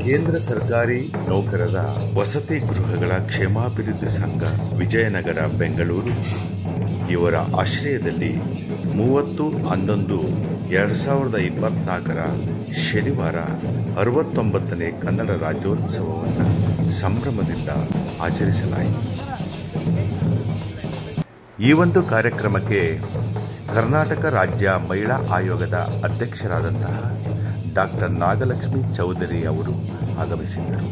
ಕೇಂದ್ರ ಸರ್ಕಾರಿ ನೌಕರರ ವಸತಿ ಗೃಹಗಳ ಕ್ಷೇಮಾಭಿವೃದ್ಧಿ ಸಂಘ ವಿಜಯನಗರ ಬೆಂಗಳೂರು ಇವರ ಆಶ್ರಯದಲ್ಲಿ 30/11/2024 ಶನಿವಾರ 69ನೇ ಕನ್ನಡ ರಾಜ್ಯೋತ್ಸವವನ್ನು ಸಂಭ್ರಮದಿಂದ ಆಚರಿಸಲಾಯಿತು. ಈ ಒಂದು ಕಾರ್ಯಕ್ರಮಕ್ಕೆ ಕರ್ನಾಟಕ ರಾಜ್ಯ ಮಹಿಳಾ ಆಯೋಗದ ಅಧ್ಯಕ್ಷರಾದಂತಹ ಡಾಕ್ಟರ್ ನಾಗಲಕ್ಷ್ಮಿ ಚೌಧರಿ ಅವರು ಆಗಮಿಸಿದ್ದರು.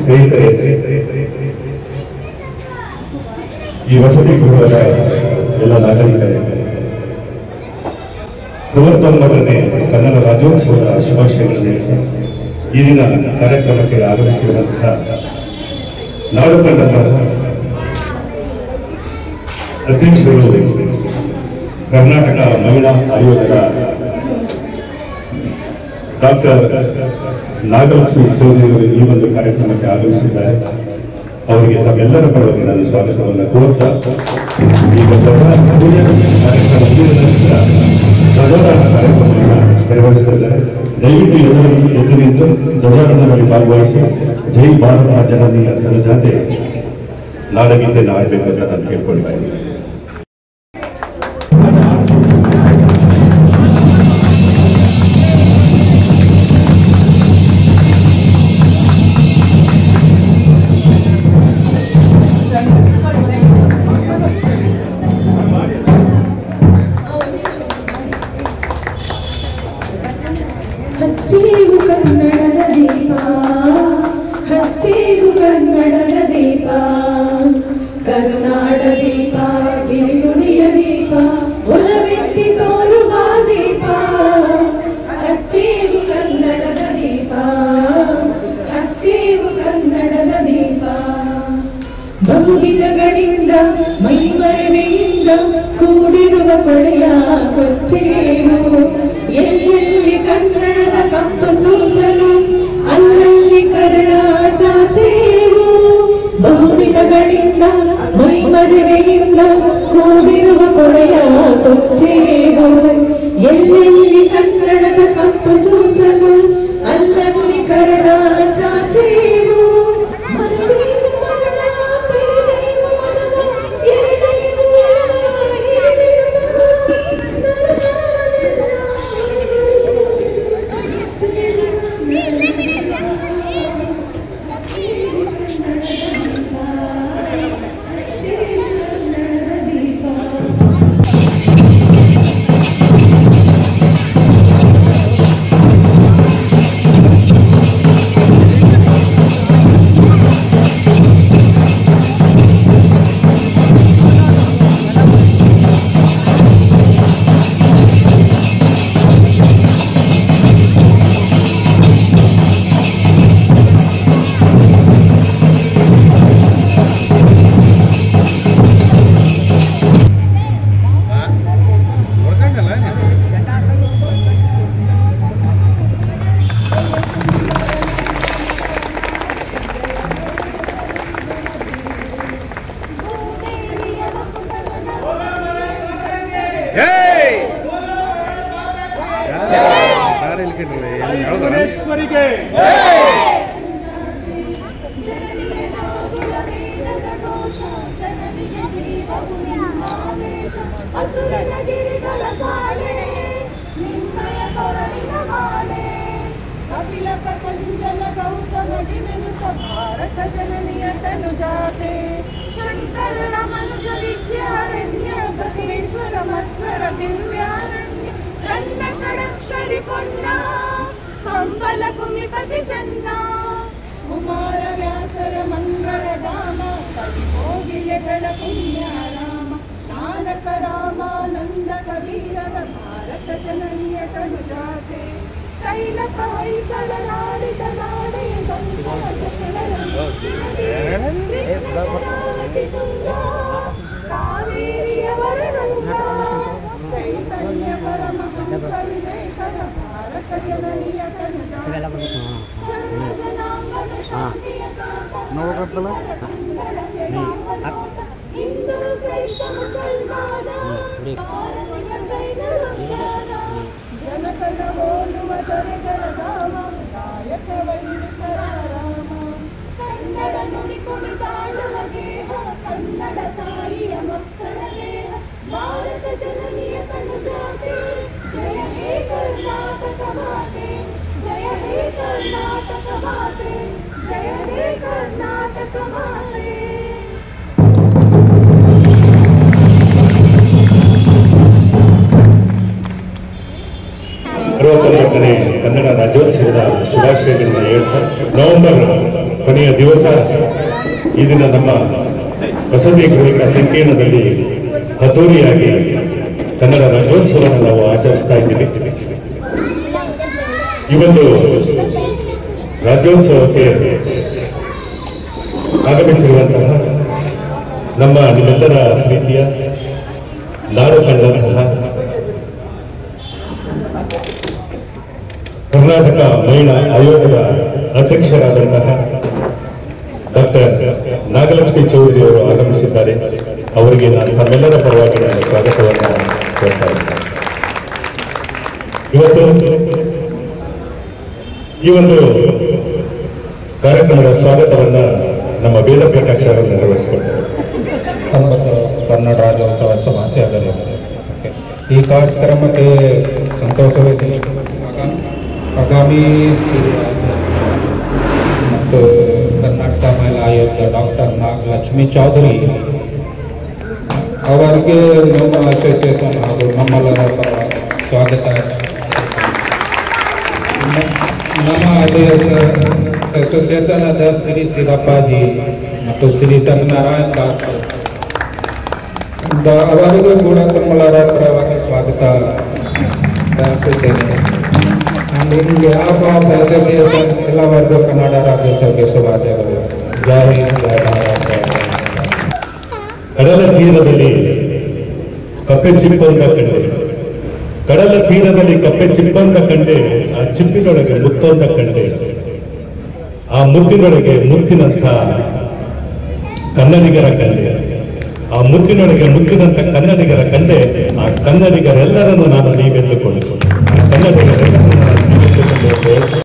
ಸ್ನೇಹಿತರೆ, ಈ ವಸತಿ ಗೃಹದ ಎಲ್ಲ ನಾಗರಿಕರೇ 99ನೇ ಕನ್ನಡ ರಾಜ್ಯೋತ್ಸವದ ಶುಭಾಶಯಗಳನ್ನು ನೀಡುತ್ತಾ ಈ ದಿನ ಕಾರ್ಯಕ್ರಮಕ್ಕೆ ಆಗಮಿಸಿರುವಂತಹ ನಾಡು ಕಂಡಂತಹ ಅಧ್ಯಕ್ಷರು ಕರ್ನಾಟಕ ಮಹಿಳಾ ಆಯೋಗದ ಡಾಕ್ಟರ್ ನಾಗಲಕ್ಷ್ಮಿ ಚೌಧರಿ ಅವರು ಈ ಒಂದು ಕಾರ್ಯಕ್ರಮಕ್ಕೆ ಆಗಮಿಸಿದ್ದಾರೆ. ಅವರಿಗೆ ತಮ್ಮೆಲ್ಲರ ಪರವಾಗಿ ನಾನು ಸ್ವಾಗತವನ್ನು ಕೋರುತ್ತಾ ಈಗ ಧ್ವಜಾರೋಹಣ ಕಾರ್ಯಕ್ರಮವನ್ನು ನೆರವೇರಿಸುತ್ತಿದ್ದಾರೆ. ದಯವಿಟ್ಟು ಎದ್ದು ನಿಂತು ಧ್ವಜಾರೋಹಣದಲ್ಲಿ ಭಾಗವಹಿಸಿ ಜೈ ಭಾರತ ಜನನಿ ಅದರ ಜೊತೆ ನಾಡಗೀತೆಯನ್ನು ಆಡಬೇಕು ಅಂತ ನಾನು ಕೇಳ್ಕೊಳ್ತಾ ಇದ್ದೀನಿ. ಹಚ್ಚೇವು ಕನ್ನಡದ ದೀಪ, ಹಚ್ಚೇವು ಕನ್ನಡದ ದೀಪ, ಕರುನಾಡ ದೀಪ, ಸಿರಿನುಡಿಯ ದೀಪ, ಒಲವೆತ್ತಿ ತೋರುವ ದೀಪ. ಹಚ್ಚೇವು ಕನ್ನಡದ ದೀಪ, ಹಚ್ಚೇವು ಕನ್ನಡದ ದೀಪ. ಬಹುದಿನಗಳಿಂದ ಮೈಮರೆವೆಯಿಂದ ಕೂಡಿರುವ ಕೊಳೆಯ ಕೊಚ್ಚೇವು. ಎಲ್ಲೆಲ್ಲಿ ಕನ್ನಡದ ಕಂಪು ಸೂಸಲು ಅಲ್ಲಲ್ಲಿ ಕನ್ನಡ ಚಾಚೇವು. ಬಹುದಿನಗಳಿಂದ ಮೈಮರೆವೆಯಿಂದ ಕೂಡಿರುವ ಕೊಳೆಯ ಕೊಚ್ಚೇವು. ಎಲ್ಲೆಲ್ಲಿ ಕನ್ನಡದ ಕಂಪು ಸೂಸಲು ಅಲ್ಲಲ್ಲಿ ಕನ್ನಡ ಚಾಚೇವು. जय ಭುವನೇಶ್ವರಿಗೆ ಕಪಿಲ ಪತಂಜಲ ಗೌತಮ ಜಿನುತ ಭಾರತ ಜನನಿಯ ತನುಜಾತೆ ಶಂಕರ ಮನುಜ ವಿದ್ಯಾರಣ್ಯ ಬಸವೇಶ್ವರ ಮಧ್ವರ ದಿವ್ಯಾರಣ್ಯ ರನ್ನ ಷಡಕ್ಷರಿ ಪೊನ್ನ ಹಂಬಲ ಕುಮಿಪತಿ ಚನ್ನ ಕುಮಾರ ವ್ಯಾಸರ ಮಂಗಳ ಧಾಮ ಕವಿ ಕೋಗಿಲೆಗಳ ಪುಣ್ಯಾರಾಮ ನಾನಕ ರಾಮಾನಂದ ಕಬೀರರ ಭಾರತ ಜನನಿಯ ತನುಜಾತೆ ಕೈಲಪ ಹೊಯ್ಸಳನಾಡಿದ ನಾಡೆಯ ಸಂಕಲ ಚಕ್ರವರ್ತಿ ತುಂಗ ಕಾವೇರಿಯವರ ರಂಗ ಚೈತನ್ಯ ಪರಮಹಂಸ ವಿವೇಕರ ಭಾರತ ಜನನಿಯ ತನುಜಾತೆ ಸರ್ವ ಜನಾಂಗದ ಶಾಂತಿಯ ಹಿಂದೂ ಕ್ರೈಸ್ತ ಮುಸಲ್ಮಾನ ಪಾರಸಿಕ ಜೈನರು ಜನಕನ ಹೋಲುವ ದೊರೆಗಳ ಧಾಮ ಗಾಯಕ ವೈದಿಕರ ರಾಮ ಕನ್ನಡ ನುಡಿ ಕುಣಿದಾಡುವ ಗೇಹ ಕನ್ನಡ ತಾಯಿಯ ಮಕ್ಕಳ ದೇಹ ಭಾರತ ಜನನಿಯ ತನುಜಾತೆ ಜಯ ಹೇ ಕರ್ನಾಟಕ ಮಾತೆ ಜಯ ಹೇ ಕರ್ನಾಟಕ ಮಾತೆ ಜಯ ಹೇ ಕರ್ನಾಟಕ ಮಾತೆ. 69ನೇ ಕನ್ನಡ ರಾಜ್ಯೋತ್ಸವದ ಶುಭಾಶಯಗಳನ್ನು ಹೇಳ್ತಾ ನವೆಂಬರ್ ಕೊನೆಯ ದಿವಸ ಈ ದಿನ ನಮ್ಮ ವಸತಿ ಗೃಹಗಳ ಸಂಕೀರ್ಣದಲ್ಲಿ ಅದ್ದೂರಿಯಾಗಿ ಕನ್ನಡ ರಾಜ್ಯೋತ್ಸವವನ್ನು ನಾವು ಆಚರಿಸ್ತಾ ಇದ್ದೀವಿ. ಈ ಒಂದು ರಾಜ್ಯೋತ್ಸವಕ್ಕೆ ಆಗಮಿಸಿರುವಂತಹ ನಮ್ಮ ನಿಮ್ಮೆಲ್ಲರ ಪ್ರೀತಿಯ ನಾಡು ಕಂಡಂತಹ ಕರ್ನಾಟಕ ಮಹಿಳಾ ಆಯೋಗದ ಅಧ್ಯಕ್ಷರಾದಂತಹ ಡಾಕ್ಟರ್ ನಾಗಲಕ್ಷ್ಮಿ ಚೌಧರಿ ಅವರು ಆಗಮಿಸಿದ್ದಾರೆ. ಅವರಿಗೆ ನಾನು ತಮ್ಮೆಲ್ಲರ ಪರವಾಗಿ ನಾನು ಸ್ವಾಗತವನ್ನು ಕೋರ್ತಾ ಇದ್ದೇನೆ. ಇವತ್ತು ಈ ಒಂದು ಕಾರ್ಯಕ್ರಮದ ಸ್ವಾಗತವನ್ನ ನಮ್ಮ ವೇದ ಪ್ರಕಾಶ್ ಅವರು ನೆರವೇರಿಸಿಕೊಡ್ತಾರೆ. ಕನ್ನಡ ರಾಜ್ಯೋತ್ಸವ ಶುಭಾಶಯಗಳು. ಈ ಕಾರ್ಯಕ್ರಮಕ್ಕೆ ಸಂತೋಷವಿದೆ. ಆಗಾಮಿ ಮತ್ತು ಕರ್ನಾಟಕ ಮಹಿಳಾ ಆಯೋಗದ ಡಾಕ್ಟರ್ ನಾಗಲಕ್ಷ್ಮಿ ಚೌಧರಿ ಅವರಿಗೆ ನಮ್ಮ ಅಸೋಸಿಯೇಷನ್ ಹಾಗೂ ನಮ್ಮೆಲ್ಲರ ಪರವಾಗಿ ಸ್ವಾಗತ. ನಮ್ಮ ಅಸೋಸಿಯೇಷನ್ ಅಧ್ಯಕ್ಷ ಶ್ರೀ ಸಿದ್ದಪ್ಪಾಜಿ ಮತ್ತು ಶ್ರೀ ಸತ್ಯನಾರಾಯಣ ದಾಸ್ ಅವರಿಗೂ ಕೂಡ ತಮ್ಮೆಲ್ಲರ ಪರವಾಗಿ ಸ್ವಾಗತ ಬಯಸುತ್ತೇನೆ. ಅಸೋಸಿಯೇಷನ್ ಎಲ್ಲವರೆಗೂ ಕನ್ನಡ ರಾಜ್ಯೋತ್ಸವಕ್ಕೆ ಶುಭಾಶಯಗಳು. ಜೈ ಹಿಂದ್, ಜೈ ಭಾರತ್. ಕಡಲ ತೀರದಲ್ಲಿ ಕಪ್ಪೆ ಚಿಪ್ಪಂತ ಕಂಡೆ, ಕಡಲ ತೀರದಲ್ಲಿ ಕಪ್ಪೆ ಚಿಪ್ಪಂತ ಕಂಡೆ, ಆ ಚಿಪ್ಪಿನೊಳಗೆ ಮುತ್ತೊಂದ ಕಂಡೆ, ಆ ಮುತ್ತಿನೊಳಗೆ ಮುತ್ತಿನಂತ ಕನ್ನಡಿಗರ ಕಂಡೆ, ಆ ಮುತ್ತಿನೊಳಗೆ ಮುತ್ತಿನಂತ ಕನ್ನಡಿಗರ ಕಂಡೆ, ಆ ಕನ್ನಡಿಗರೆಲ್ಲರನ್ನು ನಾನು ನೀವೆಂದುಕೊಂಡು, ಆ ಕನ್ನಡಿಗರೆಲ್ಲರನ್ನು ನಾನು ನೀವೆಂದುಕೊಂಡು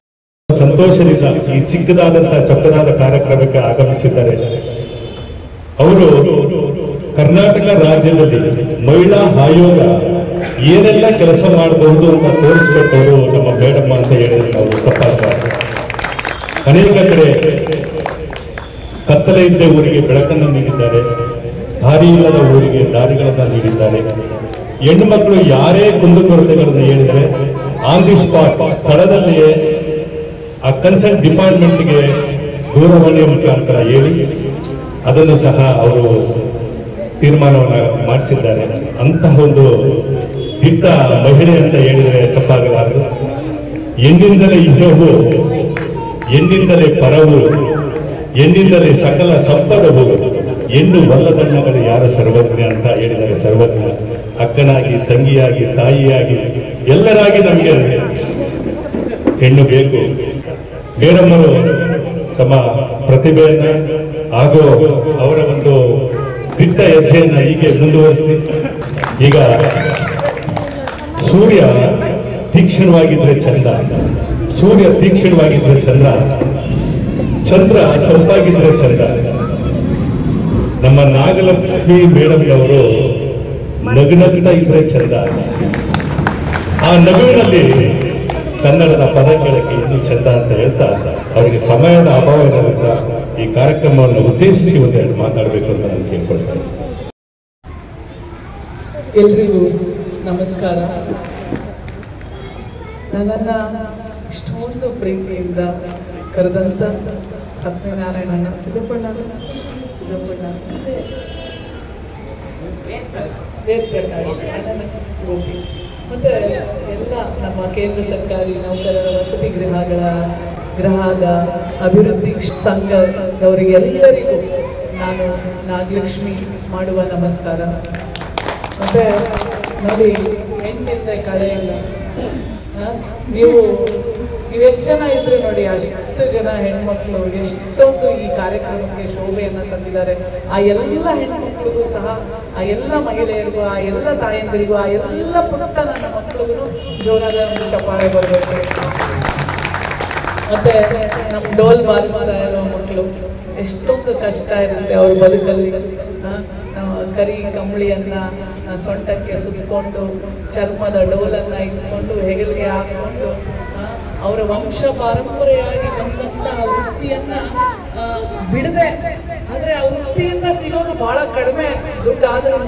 ಸಂತೋಷದಿಂದ ಈ ಚಿಕ್ಕದಾದಂತಹ ಚೊಕ್ಕದಾದ ಕಾರ್ಯಕ್ರಮಕ್ಕೆ ಆಗಮಿಸಿದ್ದಾರೆ. ಅವರು ಕರ್ನಾಟಕ ರಾಜ್ಯದಲ್ಲಿ ಮಹಿಳಾ ಆಯೋಗ ಏನೆಲ್ಲ ಕೆಲಸ ಮಾಡಬಹುದು ಅಂತ ತೋರಿಸ್ಕೊಟ್ಟವರು ನಮ್ಮ ಮೇಡಮ್ಮ ಅಂತ ಹೇಳಿದ್ರೆ ನಾವು ತಪ್ಪಾಗಬಾರದು. ಅನೇಕ ಕಡೆ ಕತ್ತಲೆ ಇದ್ದ ಊರಿಗೆ ಬೆಳಕನ್ನು ನೀಡಿದ್ದಾರೆ, ದಾರಿ ಇಲ್ಲದ ಊರಿಗೆ ದಾರಿಗಳನ್ನು ನೀಡಿದ್ದಾರೆ. ಹೆಣ್ಣು ಮಕ್ಕಳು ಯಾರೇ ಕುಂದುಕೊರತೆಗಳನ್ನು ಹೇಳಿದರೆ ಆನ್ ದಿ ಸ್ಪಾಟ್ ಸ್ಥಳದಲ್ಲಿಯೇ ಆ ಕನ್ಸರ್ನ್ ಡಿಪಾರ್ಟ್ಮೆಂಟ್ಗೆ ದೂರವಾಣಿಯ ಮುಖಾಂತರ ಹೇಳಿ ಅದನ್ನು ಸಹ ಅವರು ತೀರ್ಮಾನವನ್ನು ಮಾಡಿಸಿದ್ದಾರೆ. ಅಂತಹ ಒಂದು ದಿಟ್ಟ ಮಹಿಳೆ ಅಂತ ಹೇಳಿದರೆ ತಪ್ಪಾಗಲಾರದು. ಹೆಣ್ಣಿಂದಲೇ ಇಹವು, ಹೆಣ್ಣಿಂದಲೇ ಪರವು, ಹೆಣ್ಣಿಂದಲೇ ಸಕಲ ಸಂಪದವು, ಹೆಣ್ಣು ವಲ್ಲದಣ್ಣಗಳು ಯಾರ ಸರ್ವಜ್ಞ ಅಂತ ಹೇಳಿದರೆ ಸರ್ವಜ್ಞ. ಅಕ್ಕನಾಗಿ, ತಂಗಿಯಾಗಿ, ತಾಯಿಯಾಗಿ, ಎಲ್ಲರಾಗಿ ನಮಗೆ ಹೆಣ್ಣು ಬೇಕು. ಮೇಡಮ್ಮರು ತಮ್ಮ ಪ್ರತಿಭೆಯನ್ನ ಹಾಗೂ ಅವರ ಒಂದು ದಿಟ್ಟ ಹೆಜ್ಜೆಯನ್ನ ಹೀಗೆ ಮುಂದುವರಿಸಿ ಈಗ ಸೂರ್ಯ ತೀಕ್ಷ್ಣವಾಗಿದ್ರೆ ಚಂದ, ಸೂರ್ಯ ತೀಕ್ಷ್ಣವಾಗಿದ್ರೆ ಚಂದ್ರ, ಚಂದ್ರ ತಂಪಾಗಿದ್ರೆ ಚಂದ. ನಮ್ಮ ನಾಗಲಕ್ಷ್ಮಿ ಮೇಡಮ್ನವರು ನಗುನಗ್ತಾ ಇದ್ರೆ ಚಂದ. ಆ ನಗುವಿನಲ್ಲಿ ಕನ್ನಡದ ಪದ ಕೇಳಕ್ಕೆ ಇನ್ನೂ ಚಂದ ಅಂತ ಹೇಳ್ತಾ, ಅವರಿಗೆ ಸಮಯದ ಅಭಾವ ಇರೋದ್ರಿಂದ ಈ ಕಾರ್ಯಕ್ರಮವನ್ನು ಉದ್ದೇಶಿಸಿ ಒಂದೆರಡು ಮಾತಾಡಬೇಕು ಅಂತ ನಾನು ಕೇಳ್ಕೊಳ್ತಾ ಇದ್ದೀನಿ. ಎಲ್ರಿಗೂ ನಮಸ್ಕಾರ. ನನ್ನನ್ನು ಇಷ್ಟೊಂದು ಪ್ರೀತಿಯಿಂದ ಕರೆದಂಥ ಸತ್ಯನಾರಾಯಣನ ಸಿದ್ದಪ್ಪಣ್ಣ ಮತ್ತು ವೇದ ಪ್ರಕಾಶ್, ಅಣ್ಣನ ಗೋಪಿ ಮತ್ತು ಎಲ್ಲ ನಮ್ಮ ಕೇಂದ್ರ ಸರ್ಕಾರಿ ನೌಕರರ ವಸತಿ ಗೃಹದ ಅಭಿವೃದ್ಧಿ ಸಂಘದವರಿಗೆಲ್ಲರಿಗೂ ನಾನು ನಾಗಲಕ್ಷ್ಮಿ ಮಾಡುವ ನಮಸ್ಕಾರ. ಮತ್ತು ನೋಡಿ, ಹೆಣ್ಣಿಂದ ಕಳೆ ಇಲ್ಲ. ನೀವೆಷ್ಟು ಜನ ಇದ್ರೆ ನೋಡಿ, ಅಷ್ಟು ಜನ ಹೆಣ್ಮಕ್ಳು ಎಷ್ಟೊಂದು ಈ ಕಾರ್ಯಕ್ರಮಕ್ಕೆ ಶೋಭೆಯನ್ನು ತಂದಿದ್ದಾರೆ. ಆ ಎಲ್ಲ ಹೆಣ್ಮಕ್ಳಿಗೂ ಸಹ, ಆ ಎಲ್ಲ ಮಹಿಳೆಯರಿಗೂ, ಆ ಎಲ್ಲ ತಾಯಂದಿರಿಗೂ, ಆ ಎಲ್ಲ ಪುಟ್ಟ ನನ್ನ ಮಕ್ಕಳಿಗೂ ಜೋರಾದ ಒಂದು ಚಪ್ಪಾಳೆ ಬರಬೇಕು. ಮತ್ತೆ ನಮ್ಮ ಡೋಲ್ ಬಾರಿಸ್ತಾ ಇರೋ ಮಕ್ಕಳು ಎಷ್ಟೊಂದು ಕಷ್ಟ ಇರುತ್ತೆ ಅವ್ರ ಬದುಕಲ್ಲಿ. ಕರಿ ಕಂಬಳಿಯನ್ನ ಸೊಂಟಕ್ಕೆ ಸುತ್ತಕೊಂಡು, ಚರ್ಮದ ಡೋಲನ್ನು ಇಟ್ಕೊಂಡು, ಹೆಗಲಿಗೆ ಹಾಕೊಂಡು, ಅವರ ವಂಶ ಪಾರಂಪರೆಯಾಗಿ ಬಂದಂತಹ ವೃತ್ತಿಯನ್ನ ಬಿಡದೆ, ಆದರೆ ಆ ವೃತ್ತಿಯಿಂದ ಸಿಗೋದು ಬಹಳ ಕಡಿಮೆ ದುಡ್ಡು ಆದ್ರೂ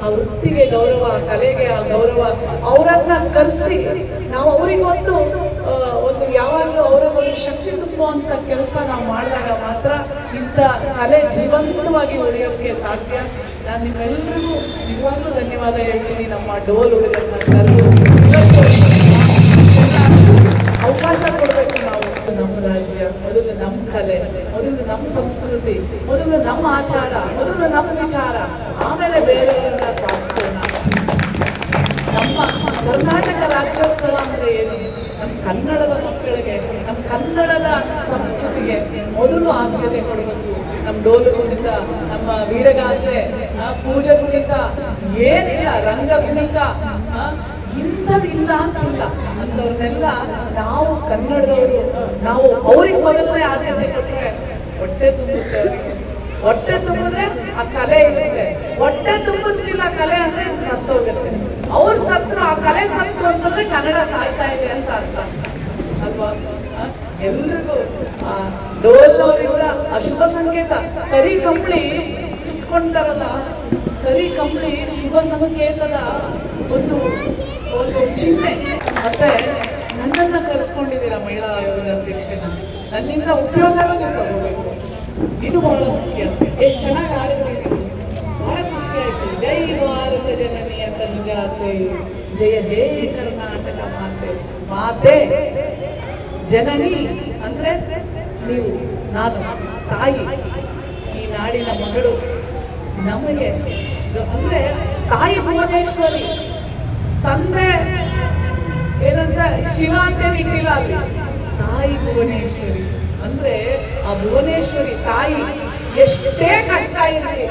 ಆ ವೃತ್ತಿಗೆ ಗೌರವ, ಕಲೆಗೆ ಆ ಗೌರವ, ಅವರನ್ನ ಕರೆಸಿ ನಾವು ಅವರಿಗೊಂದು ಯಾವಾಗಲೂ ಅವರಿಗೊಂದು ಶಕ್ತಿ ತುಂಬುವಂಥ ಕೆಲಸ ನಾವು ಮಾಡಿದಾಗ ಮಾತ್ರ ಇಂಥ ಕಲೆ ಜೀವಂತವಾಗಿ ಉಳಿಯೋಕ್ಕೆ ಸಾಧ್ಯ. ನಾನು ನಿಮ್ಮೆಲ್ಲರಿಗೂ ನಿಜವಾಗ್ಲೂ ಧನ್ಯವಾದ ಹೇಳ್ತೀನಿ. ನಮ್ಮ ಡೋಲ್ ಹುಡುಗರನ್ನ ಕರೆದು ಅವಕಾಶ ಕೊಡಬೇಕು. ನಾವು ನಮ್ಮ ರಾಜ್ಯ, ಮೊದಲು ನಮ್ಮ ಕಲೆ, ಮೊದಲು ನಮ್ಮ ಸಂಸ್ಕೃತಿ, ಮೊದಲು ನಮ್ಮ ಆಚಾರ, ಮೊದಲು ನಮ್ಮ ವಿಚಾರ, ಆಮೇಲೆ ಬೇರೆಯವರನ್ನ ಸ್ವಾಗತಿಸೋಣ. ನಮ್ಮ ಕರ್ನಾಟಕ ರಾಜ್ಯೋತ್ಸವ ಅಂದರೆ ಏನು? ನಮ್ಮ ಕನ್ನಡದ ಮಕ್ಕಳಿಗೆ, ನಮ್ಮ ಕನ್ನಡದ ಸಂಸ್ಕೃತಿಗೆ ಮೊದಲು ಆದ್ಯತೆ ಕೊಡಬೇಕು. ನಮ್ಮ ಡೋಲು ಕುಣಿತ, ನಮ್ಮ ವೀರಗಾಸೆ, ಪೂಜೆ ಕುಣಿತ, ಏನಿಲ್ಲ, ರಂಗ ಕುಣಿತ, ಇಂಥದ್ದಿಲ್ಲ ಅಂತಿಲ್ಲ. ಅಂಥವ್ರನ್ನೆಲ್ಲ ನಾವು ಕನ್ನಡದವರು, ನಾವು ಅವ್ರಿಗೆ ಮೊದಲನೇ ಆದ್ಯತೆ ಕೊಟ್ಟರೆ ಹೊಟ್ಟೆ ತುಂಬುತ್ತೆ. ಅವರಿಗೆ ಹೊಟ್ಟೆ ತುಂಬಿದ್ರೆ ಆ ಕಲೆ ಇರುತ್ತೆ. ಹೊಟ್ಟೆ ತುಂಬಿಸ್ಲಿಲ್ಲ ಕಲೆ ಅಂದ್ರೆ ಸತ್ತೋಗುತ್ತೆ. ಅವ್ರು ಸತ್ರು, ಆ ಕಲೆ ಸತ್ರು ಅಂತಂದ್ರೆ ಕನ್ನಡ ಸಾಯ್ತಾ ಇದೆ ಅಂತ ಅರ್ಥ ಅಲ್ವಾ? ಎಲ್ರಿಗೂ ಆ ಡೋಲ್ನವರಿಂದ ಅಶುಭ ಸಂಕೇತ. ಕರಿ ಕಂಬಳಿ ಸುತ್ಕೊಂತಾರಲ್ಲ, ಕರಿ ಕಂಬಳಿ ಶುಭ ಸಂಕೇತದ ಒಂದು ಚಿಹ್ನೆ. ಮತ್ತೆ ನನ್ನನ್ನ ಕರೆಸ್ಕೊಂಡಿದ್ದೀರ ಮಹಿಳಾ ಆಯೋಗದ ಅಧ್ಯಕ್ಷನ, ನನ್ನಿಂದ ಉಪಯೋಗನೂ ತಗೋಬೇಕು. ಇದು ಬಹಳ ಮುಖ್ಯ. ಎಷ್ಟು ಚೆನ್ನಾಗಿ ಆಡಿದ್ರಿ ನೀವು, ಬಹಳ ಖುಷಿ ಆಯ್ತು. ಜೈ ಭಾರತ ಜನನಿಯ ತನುಜಾತೆ, ಜಯ ಹೇ ಕರ್ನಾಟಕ ಮಾತೆ. ಮಾತೆ ಜನನಿ ಅಂದ್ರೆ ನೀವು, ನಾನು, ತಾಯಿ, ಈ ನಾಡಿನ ಮಗಳು. ನಮಗೆ ಅಂದ್ರೆ ತಾಯಿ ಭುವನೇಶ್ವರಿ, ತಂದೆ ಏನಂತ ಶಿವ ಅಂತೇನು ಇಟ್ಟಿಲ್ಲ ಅಲ್ಲಿ. ತಾಯಿ ಭುವನೇಶ್ವರಿ ಅಂದ್ರೆ ಆ ಭುವನೇಶ್ವರಿ ತಾಯಿ ಎಷ್ಟೇ ಕಷ್ಟ ಇರಲಿ,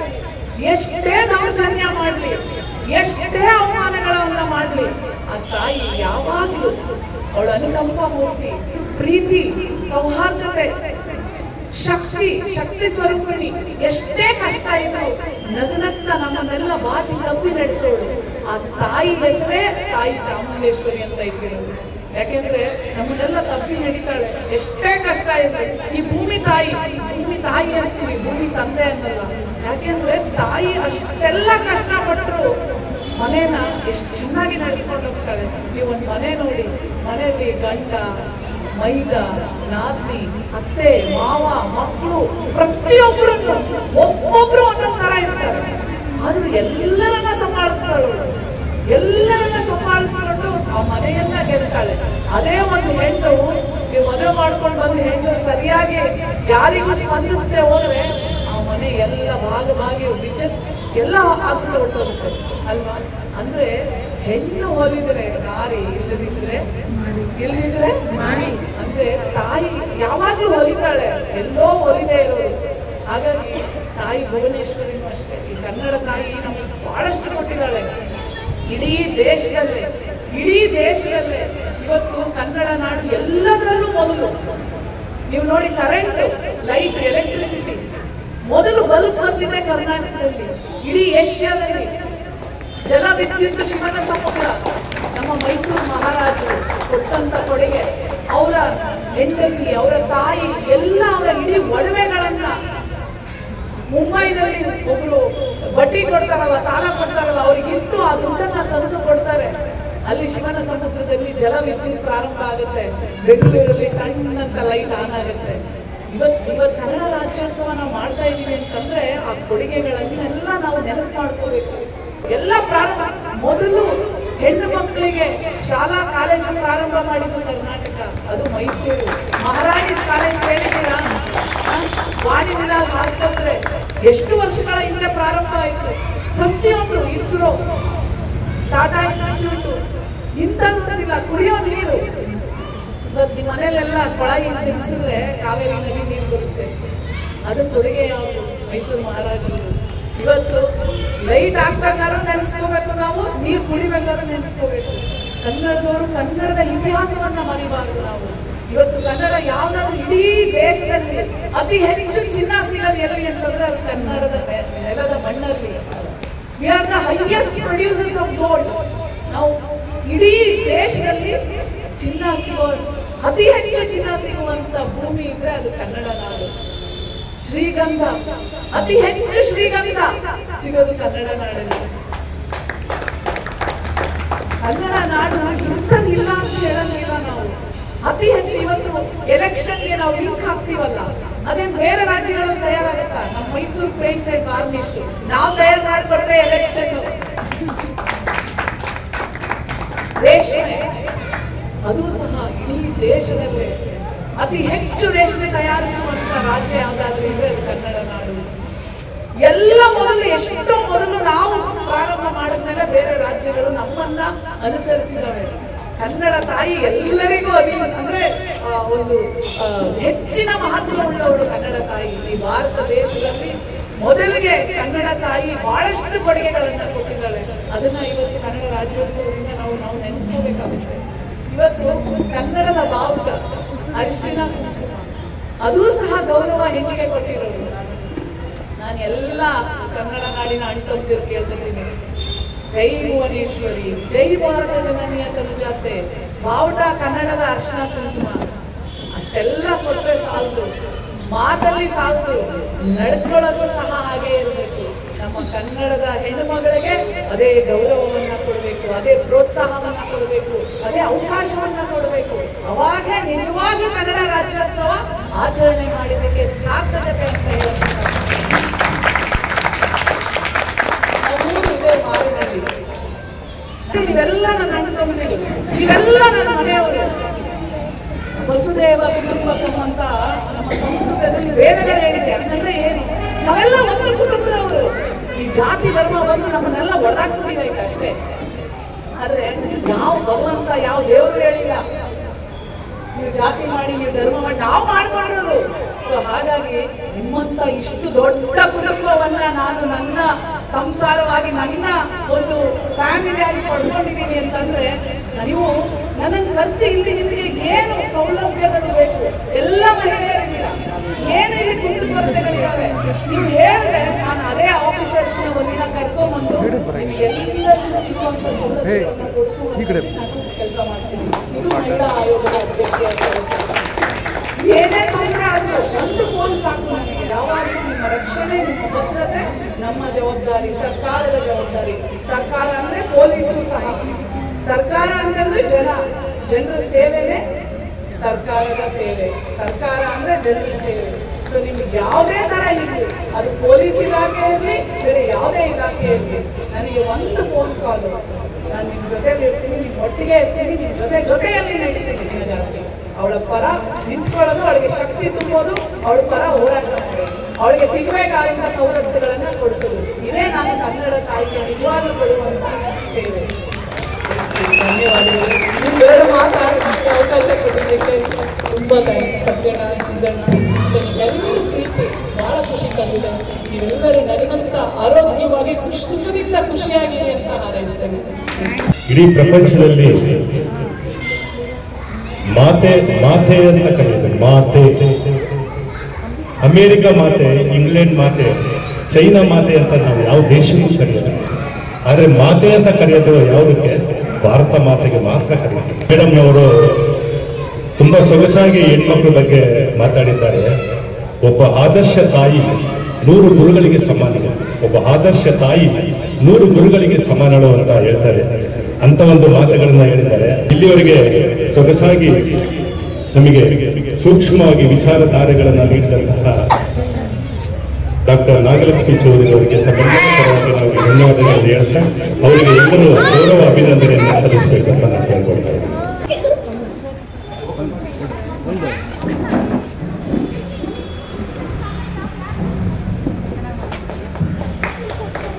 ಎಷ್ಟೇ ದೌರ್ಜನ್ಯ ಮಾಡ್ಲಿ, ಎಷ್ಟೇ ಅವಮಾನಗಳನ್ನ ಮಾಡ್ಲಿ, ಆ ತಾಯಿ ಯಾವಾಗ್ಲೂ ಅವಳ ಅನುಕಂಪ ಮೂರ್ತಿ, ಪ್ರೀತಿ, ಸೌಹಾರ್ದತೆ, ಶಕ್ತಿ ಸ್ವರೂಪಿಣಿ. ಎಷ್ಟೇ ಕಷ್ಟ ಇದ್ರು ನಗನಗ್ತ ನಮ್ಮನ್ನೆಲ್ಲ ಬಾಚಿ ತಪ್ಪಿ ನಡೆಸೋಳು. ಆ ತಾಯಿ ಹೆಸರೇ ತಾಯಿ ಚಾಮುಂಡೇಶ್ವರಿ ಅಂತ ಇಟ್ಟಿರೋದು. ಯಾಕೆಂದ್ರೆ ನಮ್ಮನ್ನೆಲ್ಲ ತಪ್ಪಿ ನಡೀತಾಳೆ. ಎಷ್ಟೇ ಕಷ್ಟ ಇದ್ರೆ ಈ ಭೂಮಿ ತಾಯಿ ಅಂತೀವಿ, ಭೂಮಿ ತಂದೆ ಅನ್ನಲ್ಲ. ಯಾಕೆಂದ್ರೆ ತಾಯಿ ಅಷ್ಟೆಲ್ಲ ಕಷ್ಟಪಟ್ಟರು ಮನೇನ ಎಷ್ಟು ಚೆನ್ನಾಗಿ ನಡೆಸ್ಕೊಂಡು ಹೋಗ್ತಾಳೆ. ನೀವು ಒಂದು ಮನೆ ನೋಡಿ, ಮನೆಯಲ್ಲಿ ಗಂಡ, ಮೈದ, ನಾದ್ನಿ, ಅತ್ತೆ, ಮಾವ, ಮಕ್ಕಳು, ಪ್ರತಿಯೊಬ್ಬರನ್ನು ಒಬ್ಬೊಬ್ರು ಒಂದೊಂದು ತರ ಇರ್ತಾರೆ. ಆದ್ರೂ ಎಲ್ಲರನ್ನ ಸಂಭಾಳಿಸ್ತಾಳು. ಎಲ್ಲರನ್ನ ಸಂಭಾಳಿಸ್ಕೊಂಡು ಆ ಮನೆಯನ್ನ ಗೆಲ್ತಾಳೆ. ಅದೇ ಒಂದು ಹೆಣ್ಣು, ನೀವು ಮದುವೆ ಮಾಡ್ಕೊಂಡು ಬಂದ ಹೆಣ್ಣು ಸರಿಯಾಗಿ ಯಾರಿಗೂ ಸ್ಪಂದಿಸದೆ ಹೋದ್ರೆ ಆ ಮನೆ ಎಲ್ಲ ಭಾಗಿ ಎಲ್ಲ ಆಗ್ಬಿಟ್ಟು ಹೊಟ್ಟೋಗುತ್ತೆ ಅಲ್ವಾ? ಅಂದ್ರೆ ಹೆಣ್ಣು ಹೊಲಿದ್ರೆ ನಾರಿ, ಇಲ್ಲದಿದ್ರೆ ಮಾರಿ. ಅಂದ್ರೆ ತಾಯಿ ಯಾವಾಗ್ಲೂ ಹೊಲಿತಾಳೆ, ಎಲ್ಲೋ ಹೊಲಿದೇ ಇರೋದು. ಹಾಗಾಗಿ ತಾಯಿ ಭುವನೇಶ್ವರಿನೂ ಅಷ್ಟೇ. ಈ ಕನ್ನಡ ತಾಯಿ ನಮಗೆ ಬಹಳಷ್ಟು ಕೊಟ್ಟಿದ್ದಾಳೆ. ಇಡೀ ದೇಶದಲ್ಲೇ ಇವತ್ತು ಕನ್ನಡ ನಾಡು ಎಲ್ಲದರಲ್ಲೂ ಮೊದಲು. ನೀವು ನೋಡಿ, ಕರೆಂಟ್, ಲೈಟ್, ಎಲೆಕ್ಟ್ರಿಸಿಟಿ ಮೊದಲು ಬಲ್ಬ್ ಬಂದಿದೆ ಕರ್ನಾಟಕದಲ್ಲಿ, ಇಡೀ ಏಷ್ಯಾದಲ್ಲಿ. ಜಲವಿದ್ಯುತ್ ಶಿವನ ಸಮುದ್ರ ನಮ್ಮ ಮೈಸೂರು ಮಹಾರಾಜರು ಕೊಟ್ಟಂತ ಕೊಡುಗೆ. ಅವರ ಹೆಂಡತಿ, ಅವರ ತಾಯಿ ಎಲ್ಲ ಅವರ ಇಡೀ ಒಡವೆಗಳನ್ನ ಮುಂಬೈನಲ್ಲಿ ಒಬ್ರು ಬಡ್ಡಿ ಕೊಡ್ತಾರಲ್ಲ, ಸಾಲ ಕೊಡ್ತಾರಲ್ಲ, ಅವ್ರಿಗೆ ಇಟ್ಟು ಆ ದುಡ್ಡನ್ನ ತಂದು ಕೊಡ್ತಾರೆ. ಅಲ್ಲಿ ಶಿವನ ಸಮುದ್ರದಲ್ಲಿ ಜಲವಿದ್ಯುತ್ ಪ್ರಾರಂಭ ಆಗುತ್ತೆ. ಬೆಂಗಳೂರಲ್ಲಿ ಕಣ್ಣಂತ ಲೈಟ್ ಆನ್ ಆಗುತ್ತೆ. ಇವತ್ತು ಕನ್ನಡ ರಾಜ್ಯೋತ್ಸವ ನಾವು ಮಾಡ್ತಾ ಇದೀವಿ ಅಂತಂದ್ರೆ ಆ ಕೊಡುಗೆಗಳನ್ನೆಲ್ಲ ನಾವು ನೆನಪು ಮಾಡ್ಕೋಬೇಕು. ಎಲ್ಲ ಪ್ರಾರಂಭ ಮೊದಲು ಹೆಣ್ಣು ಮಕ್ಕಳಿಗೆ ಶಾಲಾ ಕಾಲೇಜು ಪ್ರಾರಂಭ ಮಾಡಿದ್ದು ಕರ್ನಾಟಕ, ಅದು ಮೈಸೂರು. ಮಹಾರಾಣೀಸ್ ಕಾಲೇಜ್ ಹೇಳಿದ್ದೀರಾ? ವಾಣಿ ವಿಲಾಸ್ ಆಸ್ಪತ್ರೆ ಎಷ್ಟು ವರ್ಷಗಳ ಹಿಂದೆ ಪ್ರಾರಂಭ ಆಯಿತು. ಪ್ರತಿಯೊಂದು ಇಸ್ರೋ, ಟಾಟಾ ಇನ್ಸ್ಟಿಟ್ಯೂಟ್, ಇಂಥದ್ದೊಂದಿಲ್ಲ. ಕುಡಿಯೋ ನೀರು ಇವತ್ತು ನಿಮ್ಮ ಮನೆಯಲ್ಲೆಲ್ಲ ಕೊಳಾಯಿ ತಿನ್ಸಿದ್ರೆ ಕಾವೇರಿ ನದಿ ನೀರು ಬರುತ್ತೆ. ಅದು ಕೊಡುಗೆ ಯಾವುದು? ಮೈಸೂರು ಮಹಾರಾಜರು. ಇವತ್ತು ಲೈಟ್ ಹಾಕ್ಬೇಕಾದ್ರೂ ನೆನೆಸ್ಕೋಬೇಕು, ನಾವು ನೀರು ಕುಡಿಬೇಕಾದ್ರೂ ನೆನೆಸ್ಕೋಬೇಕು. ಕನ್ನಡದವರು ಕನ್ನಡದ ಇತಿಹಾಸವನ್ನ ಮರಿಬಾರ್ದು ನಾವು. ಇವತ್ತು ಕನ್ನಡ ಯಾವ್ದಾದ್ರು ಇಡೀ ದೇಶದಲ್ಲಿ ಅತಿ ಹೆಚ್ಚು ಚಿನ್ನ ಸಿಗೋದು ಎಲ್ಲಿ ಅಂತಂದ್ರೆ ಅದು ಕನ್ನಡದ ನೆಲದ ಮಣ್ಣಲ್ಲಿ. We are the highest producers of gold. ನಾವು ಇಡೀ ದೇಶದಲ್ಲಿ ಚಿನ್ನ ಸಿಗೋ, ಅತಿ ಹೆಚ್ಚು ಚಿನ್ನ ಸಿಗುವಂತ ಭೂಮಿ ಇದ್ರೆ ಅದು ಕನ್ನಡ ನಾಡು. ಶ್ರೀಗಂಧ, ಅತಿ ಹೆಚ್ಚು ಶ್ರೀಗಂಧ ಸಿಗೋದು ಕನ್ನಡ ನಾಡಲ್ಲಿ. ಕನ್ನಡ ನಾಡು ಇಂಥದ್ದಿಲ್ಲ ಅಂತ ಹೇಳಂಗಿಲ್ಲ ನಾವು. ಅತಿ ಹೆಚ್ಚು ಇವತ್ತು ಎಲೆಕ್ಷನ್ಗೆ ನಾವು ಲಿಂಕ್ ಹಾಕ್ತೀವಲ್ಲ, ಅದೇನ್ ಬೇರೆ ರಾಜ್ಯಗಳಲ್ಲಿ ತಯಾರಾಗುತ್ತಾ? ನಮ್ಮ ಮೈಸೂರು ಪೇಂಟ್ಸ್ ಅಂಡ್ ಗಾರ್ನಿಶ್ ನಾವು ತಯಾರು ಮಾಡಿಕೊಟ್ರೆ ಎಲೆಕ್ಷನ್. ರೇಷ್ಮೆ, ಅದು ಸಹ ಇಡೀ ದೇಶದಲ್ಲೇ ಅತಿ ಹೆಚ್ಚು ರೇಷ್ಮೆ ತಯಾರಿಸುವಂತ ರಾಜ್ಯ ಯಾವ್ದಾದ್ರು ಇದ್ರೆ ಅದು ಕನ್ನಡ ನಾಡು. ಎಲ್ಲ ಮೊದಲು, ಎಷ್ಟೋ ಮೊದಲು ನಾವು ಪ್ರಾರಂಭ ಮಾಡಿದ್ಮೇಲೆ ಬೇರೆ ರಾಜ್ಯಗಳು ನಮ್ಮನ್ನ ಅನುಸರಿಸಿದವೆ. ಕನ್ನಡ ತಾಯಿ ಎಲ್ಲರಿಗೂ ಅಂದ್ರೆ ಒಂದು ಹೆಚ್ಚಿನ ಮಹತ್ವ ಉಳ್ಳವಳು ಕನ್ನಡ ತಾಯಿ. ಈ ಭಾರತ ದೇಶದಲ್ಲಿ ಮೊದಲಿಗೆ ಕನ್ನಡ ತಾಯಿ ಬಹಳಷ್ಟು ಕೊಡುಗೆಗಳನ್ನ ಕೊಟ್ಟಿದ್ದಾಳೆ. ಅದನ್ನ ಇವತ್ತು ಕನ್ನಡ ರಾಜ್ಯೋತ್ಸವದಿಂದ ನಾವು ನೆನೆಸ್ಕೋಬೇಕಾಗುತ್ತೆ. ಇವತ್ತು ಕನ್ನಡದ ಬಾವುಟ, ಅರಿಶಿನ ಕುಂಕುಮ, ಅದೂ ಸಹ ಗೌರವ ಹೆಣ್ಣಿಗೆ ಕೊಟ್ಟಿರೋದು. ನಾನು ಎಲ್ಲ ಕನ್ನಡ ನಾಡಿನ ಅಣ್ತಂದಿರು ಕೇಳ್ತಿದ್ದೀನಿ, ಜೈ ಭುವನೇಶ್ವರಿ, ಜೈ ಭಾರತ ಜನನಿಯ ತನುಜಾತೆ. ಬಾವುಟ ಕನ್ನಡದ ಅರಿಶಿನ ಕುಂಕುಮ ಅಷ್ಟೆಲ್ಲ ಕೊಟ್ರೆ ಸಾಲದು, ಮಾತಲ್ಲಿ ಸಾಲದು, ನಡ್ಕೊಳ್ಳೋದು ಸಹ ಹಾಗೆ ಇರಬೇಕು. ನಮ್ಮ ಕನ್ನಡದ ಹೆಣ್ಣು ಮಗಳಿಗೆ ಅದೇ ಗೌರವವನ್ನ ಕೊಡಬೇಕು, ಅದೇ ಪ್ರೋತ್ಸಾಹವನ್ನ ಕೊಡಬೇಕು, ಅದೇ ಅವಕಾಶವನ್ನ ಕೊಡಬೇಕು. ಅವಾಗ ನಿಜವಾಗ್ಲೂ ಕನ್ನಡ ರಾಜ್ಯೋತ್ಸವ ಆಚರಣೆ ಮಾಡಿದ್ದಕ್ಕೆ ಸಾರ್ಥಕತೆ ಅಂತ ಹೇಳ್ತಾರೆ. ನೀವೆಲ್ಲ ನನ್ನ ಅಣ್ತಂದಿರು, ನೀವೆಲ್ಲ ನನ್ನ ಮನೆಯವರು. ವಸುದೇವ ಕುಟುಂಬಕಂ ಅಂತ ನಮ್ಮ ಸಂಸ್ಕೃತದಲ್ಲಿ ವೇದಗಳು ಹೇಳಿದೆ. ಹಂಗಂದ್ರೆ ಏನು? ನಾವೆಲ್ಲ ಒಂದು ಕುಟುಂಬದವರು. ಈ ಜಾತಿ ಧರ್ಮ ಬಂದು ನಮ್ಮನ್ನೆಲ್ಲ ಒಡೆದಾಕ್ಬಿಟ್ಟಿದೆ ಅಷ್ಟೇ. ಆದ್ರೆ ಯಾವ ಭಗವಂತ, ಯಾವ ದೇವರು ಹೇಳಿಲ್ಲ ನೀವು ಜಾತಿ ಮಾಡಿ, ನೀವು ಧರ್ಮ ಮಾಡಿ, ನಾವು ಮಾಡ್ಕೊಂಡಿರೋದು. ಸೊ ಹಾಗಾಗಿ ನಿಮ್ಮಂತ ಇಷ್ಟು ದೊಡ್ಡ ಕುಟುಂಬವನ್ನ ನಾನು ನನ್ನ ಸಂಸಾರವಾಗಿ, ನನ್ನ ಒಂದು ಫ್ಯಾಮಿಲಿಯಾಗಿ ಪಡ್ಕೊಂಡಿದ್ದೀನಿ ಅಂತಂದ್ರೆ, ನೀವು ನನ್ನನ್ನು ಕರೆಸಿ ಇಲ್ಲಿ ನಿಮಗೆ ಏನು ಸೌಲಭ್ಯಗಳು ಬೇಕು ಎಲ್ಲ ಮಹಿಳೆಯರಿಲ್ಲ, ಏನು ಇಲ್ಲಿ ಕುಂದುಕೊರತೆಗಳಿದ್ದಾವೆ ನೀವು ಹೇಳಿದ್ರೆ ನಾನು ಅದೇ ಆಫೀಸರ್ಸ್ನ ಒಂದಿನ ಕರ್ಕೊಂಡ್ಬಂದು ಎಲ್ಲರಿಗೂ ಸಿಗುವಂತ ಸೌಲಭ್ಯಗಳನ್ನು ಕೊಡಿಸುವ ಕೆಲಸ ಮಾಡ್ತೀನಿ. ಇದು ಮಹಿಳಾ ಆಯೋಗದ ಅಧ್ಯಕ್ಷೆಯ ಕೆಲಸ. ಏನೇ ತೊಂದರೆ ಆದ್ರೂ ಒಂದು ಫೋನ್ ಸಾಕು ನನಗೆ. ಯಾವಾಗಲೂ ನಿಮ್ಮ ರಕ್ಷಣೆ, ನಿಮ್ಮ ಭದ್ರತೆ ನಮ್ಮ ಜವಾಬ್ದಾರಿ, ಸರ್ಕಾರದ ಜವಾಬ್ದಾರಿ. ಸರ್ಕಾರ ಅಂದ್ರೆ ಪೊಲೀಸು ಸಹ, ಸರ್ಕಾರ ಅಂತಂದ್ರೆ ಜನರ ಸೇವೆನೇ ಸರ್ಕಾರದ ಸೇವೆ. ಸರ್ಕಾರ ಅಂದ್ರೆ ಜನರ ಸೇವೆ. ಸೊ ನಿಮ್ಗೆ ಯಾವುದೇ ತರ ಇರಲಿ, ಅದು ಪೊಲೀಸ್ ಇಲಾಖೆ ಇರಲಿ, ಬೇರೆ ಯಾವುದೇ ಇಲಾಖೆ ಇರಲಿ, ನನಗೆ ಒಂದು ಫೋನ್ ಕಾಲು, ನಾನು ನಿಮ್ ಜೊತೆಲಿ ಇರ್ತೀನಿ, ನಿಮ್ ಒಟ್ಟಿಗೆ ಇರ್ತೀನಿ, ನಿಮ್ ಜೊತೆಯಲ್ಲಿ ನಡೀತೀನಿ ದಿನ ಜಾತಿ. ಅವಳ ಪರ ನಿಂತ್ಕೊಳ್ಳೋದು, ಅವಳಿಗೆ ಶಕ್ತಿ ತುಂಬೋದು, ಅವಳ ಪರ ಹೋರಾಟ ಮಾಡೋದು, ಅವಳಿಗೆ ಸಿಗಬೇಕಾದಂತ ಸವಲತ್ತುಗಳನ್ನ ಕೊಡಿಸೋದು. ಇದೇ ನಾನು ಕನ್ನಡ ತಾಯಿಗೆ ನಿಜವಾಗ್ಲೂ ಕೊಡುವಂತ ಸೇವೆ. ಧನ್ಯವಾದಗಳು. ನಿಮ್ಮೆರಡು ಮಾತಾಡೋದಕ್ಕೆ ಅವಕಾಶ ಕೊಟ್ಟಿದ್ದಕ್ಕೆ ತುಂಬಾ ಥ್ಯಾಂಕ್ಸ್. ಸತ್ಯಣ್ಣ, ಸಿದ್ದಣ್ಣ, ನಿಮ್ಮೆಲ್ಲರೂ ಪ್ರೀತಿ ಬಹಳ ಖುಷಿ ತಂದಿದೆ. ನೀವೆಲ್ಲರೂ ನಗನಂತ ಆರೋಗ್ಯವಾಗಿ ಸುಖದಿಂದ ಖುಷಿಯಾಗಿರಿ ಅಂತ ಹಾರೈಸ್ತೇನೆ. ಇಡೀ ಪ್ರಪಂಚದಲ್ಲಿ ಮಾತೆ ಮಾತೆ ಅಂತ ಕರೆಯೋದು. ಮಾತೆ ಅಮೇರಿಕ ಮಾತೆ, ಇಂಗ್ಲೆಂಡ್ ಮಾತೆ, ಚೈನಾ ಮಾತೆ ಅಂತ ನಾವು ಯಾವ ದೇಶಕ್ಕೂ ಕರೆಯೋದು. ಆದ್ರೆ ಮಾತೆ ಅಂತ ಕರೆಯೋದು ಯಾವುದಕ್ಕೆ? ಭಾರತ ಮಾತೆಗೆ ಮಾತ್ರ ಕರೆಯೋದು. ಮೇಡಮ್ ಅವರು ತುಂಬಾ ಸೊಗಸಾಗಿ ಹೆಣ್ಮಕ್ಳ ಬಗ್ಗೆ ಮಾತಾಡಿದ್ದಾರೆ. ಒಬ್ಬ ಆದರ್ಶ ತಾಯಿ 100 ಗುರುಗಳಿಗೆ ಸಮಾನ. ಒಬ್ಬ ಆದರ್ಶ ತಾಯಿ 100 ಗುರುಗಳಿಗೆ ಸಮಾನಳು ಅಂತ ಹೇಳ್ತಾರೆ. ಅಂತ ಒಂದು ಮಾತುಗಳನ್ನ ಹೇಳಿದ್ದಾರೆ. ಇಲ್ಲಿವರೆಗೆ ಸೊಗಸಾಗಿ ನಮಗೆ ಸೂಕ್ಷ್ಮವಾಗಿ ವಿಚಾರಧಾರೆಗಳನ್ನ ನೀಡಿದಂತಹ ಡಾಕ್ಟರ್ ನಾಗಲಕ್ಷ್ಮಿ ಚೌಧರಿ ಅವರಿಗೆ ತಮ್ಮೆಲ್ಲರ ಪರವಾಗಿ ನಾವು ಧನ್ಯವಾದಗಳನ್ನು ಹೇಳ್ತಾ ಅವರಿಗೆ ಎಲ್ಲರೂ ಗೌರವ ಅಭಿನಂದನೆಯನ್ನು ಸಲ್ಲಿಸಬೇಕು ಅಂತ ನಾನು ಕೇಳ್ಕೊಳ್ತಾ ಇದ್ದೀನಿ.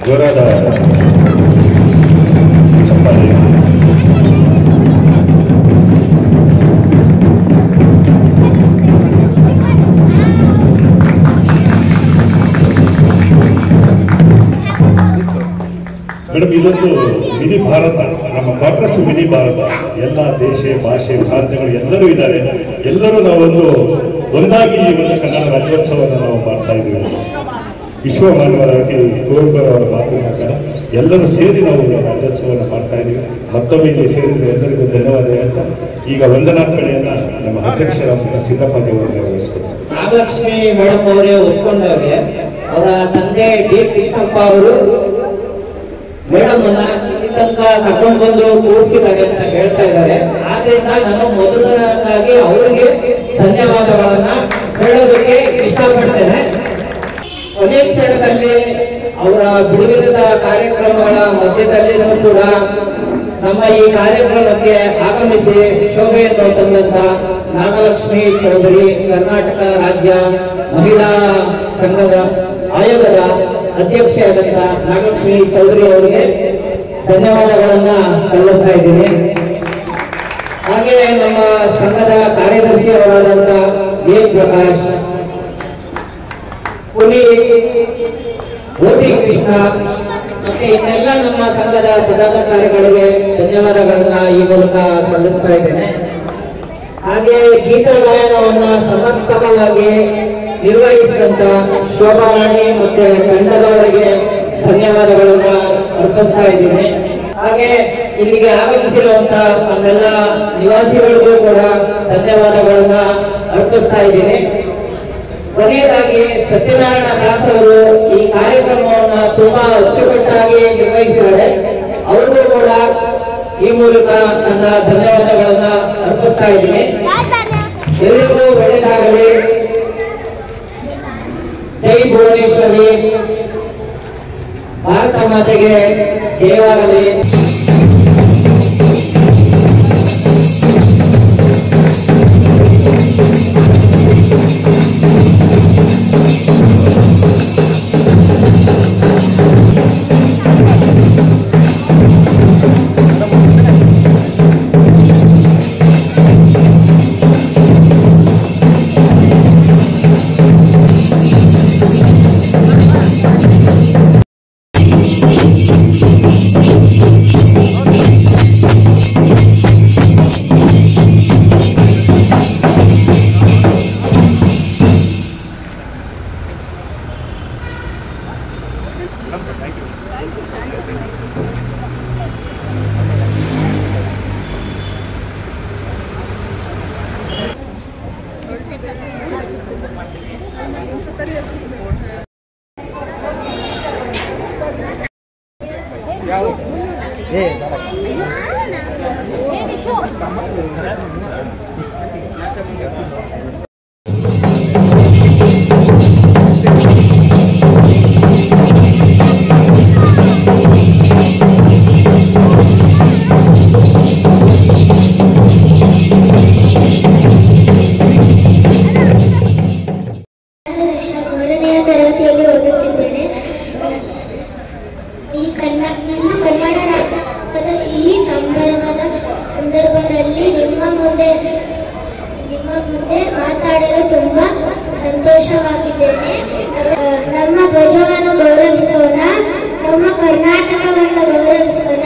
ಜೋರಾದ ಚಪ್ಪಾಳೆ. ಮೇಡಮ್, ಇದೊಂದು ಮಿನಿ ಭಾರತ, ನಮ್ಮ ಕ್ವಾರ್ಟರ್ಸ್ ಮಿನಿ ಭಾರತ. ಎಲ್ಲ ದೇಶ, ಭಾಷೆ, ಪ್ರಾಂತ್ಯಗಳು ಎಲ್ಲರೂ ಇದ್ದಾರೆ. ಎಲ್ಲರೂ ನಾವೊಂದು ಒಂದಾಗಿ ಈ ಒಂದು ಕನ್ನಡ ರಾಜ್ಯೋತ್ಸವವನ್ನು ನಾವು ಮಾಡ್ತಾ ಇದ್ದೀವಿ. ವಿಶ್ವ ಮಾನವರಾಗಿ ಕುವೆಂಪು ಅವರ ಮಾತಿನ ಪ್ರಕಾರ ಎಲ್ಲರೂ ಸೇರಿ ನಾವು ರಾಜ್ಯೋತ್ಸವವನ್ನು ಮಾಡ್ತಾ ಇದ್ದೀವಿ. ಮತ್ತೊಮ್ಮೆ ಇಲ್ಲಿ ಸೇರಿದ್ರೆ ಎಲ್ಲರಿಗೂ ಧನ್ಯವಾದ ಹೇಳ್ತಾ ಈಗ ವಂದನಾರ್ಪಣೆಯನ್ನ ನಮ್ಮ ಅಧ್ಯಕ್ಷರಾದಂತಹ ಸಿದ್ದಪ್ಪಾಜಿ ಅವರು ನೆರವೇರಿಸಿಕೊಡ್ತಾರೆ. ನಾಗಲಕ್ಷ್ಮಿ ಮೇಡಮ್ ಅವರೇ ಒಪ್ಕೊಂಡಾಗೆ ಅವರ ತಂದೆ ಡಿ ಕೃಷ್ಣಪ್ಪ ಅವರು ಮೇಡಮ್ ಅನ್ನ ಇಲ್ಲಿ ತನಕ ಕರ್ಕೊಂಡು ಬಂದು ಕೂರಿಸಿದ್ದಾರೆ ಅಂತ ಹೇಳ್ತಾ ಇದ್ದಾರೆ. ಆದ್ರಿಂದ ನಾನು ಮೊದಲನೇದಾಗಿ ಅವರಿಗೆ ಧನ್ಯವಾದಗಳನ್ನ ಹೇಳೋದಕ್ಕೆ ಇಷ್ಟಪಡ್ತೇನೆ. ಕೊನೆ ಕ್ಷಣದಲ್ಲಿ ಅವರ ಬಿಡುವಿರದ ಕಾರ್ಯಕ್ರಮಗಳ ಮಧ್ಯದಲ್ಲಿನೂ ಕೂಡ ನಮ್ಮ ಈ ಕಾರ್ಯಕ್ರಮಕ್ಕೆ ಆಗಮಿಸಿ ಶೋಭೆಯನ್ನು ತಂದಂತ ನಾಗಲಕ್ಷ್ಮಿ ಚೌಧರಿ, ಕರ್ನಾಟಕ ರಾಜ್ಯ ಮಹಿಳಾ ಸಂಘದ ಆಯೋಗದ ಅಧ್ಯಕ್ಷೆಯಾದಂತ ನಾಗಲಕ್ಷ್ಮಿ ಚೌಧರಿ ಅವರಿಗೆ ಧನ್ಯವಾದಗಳನ್ನ ಸಲ್ಲಿಸ್ತಾ ಇದ್ದೀನಿ. ಹಾಗೆ ನಮ್ಮ ಸಂಘದ ಕಾರ್ಯದರ್ಶಿಯವರಾದಂತ ವಿ ಪ್ರಕಾಶ್, ಪುಲಿ, ಓಟಿ ಕೃಷ್ಣ ಮತ್ತೆ ಇನ್ನೆಲ್ಲ ನಮ್ಮ ಸಂಘದ ಪದಾಧಿಕಾರಿಗಳಿಗೆ ಧನ್ಯವಾದಗಳನ್ನ ಈ ಮೂಲಕ ಸಲ್ಲಿಸ್ತಾ ಇದ್ದೇನೆ. ಹಾಗೆ ಗೀತ ಗಾಯನವನ್ನ ಸಮರ್ಪಕವಾಗಿ ನಿರ್ವಹಿಸಿದಂತ ಶೋಭಾ ರಾಣಿ ಮತ್ತೆ ತಂಡದವರಿಗೆ ಧನ್ಯವಾದಗಳನ್ನ ಅರ್ಪಿಸ್ತಾ ಇದ್ದೀನಿ. ಹಾಗೆ ಇಲ್ಲಿಗೆ ಆಗಮಿಸಿರುವಂತ ನಮ್ಮೆಲ್ಲ ನಿವಾಸಿಗಳಿಗೂ ಕೂಡ ಧನ್ಯವಾದಗಳನ್ನ ಅರ್ಪಿಸ್ತಾ ಇದ್ದೀನಿ. ಕೊನೆಯದಾಗಿ ಸತ್ಯನಾರಾಯಣ ದಾಸ್ ಅವರು ಈ ಕಾರ್ಯಕ್ರಮವನ್ನ ತುಂಬಾ ಅಚ್ಚುಕಟ್ಟಾಗಿ ನಿರ್ವಹಿಸಿದ್ದಾರೆ. ಅವ್ರಿಗೂ ಕೂಡ ಈ ಮೂಲಕ ನನ್ನ ಧನ್ಯವಾದಗಳನ್ನ ಅರ್ಪಿಸ್ತಾ ಇದ್ದೀನಿ. ಎಲ್ಲರಿಗೂ ಒಳ್ಳೆಯದಾಗಲಿ. ಜೈ ಭುವನೇಶ್ವರಿ, ಭಾರತ ಮಾತೆಗೆ ಜಯವಾಗಲಿ. ಮಾತಾಡಲು ತುಂಬಾ ಸಂತೋಷವಾಗಿದ್ದೇನೆ. ನಮ್ಮ ಧ್ವಜವನ್ನು ಗೌರವಿಸೋಣ, ನಮ್ಮ ಕರ್ನಾಟಕವನ್ನು ಗೌರವಿಸೋಣ.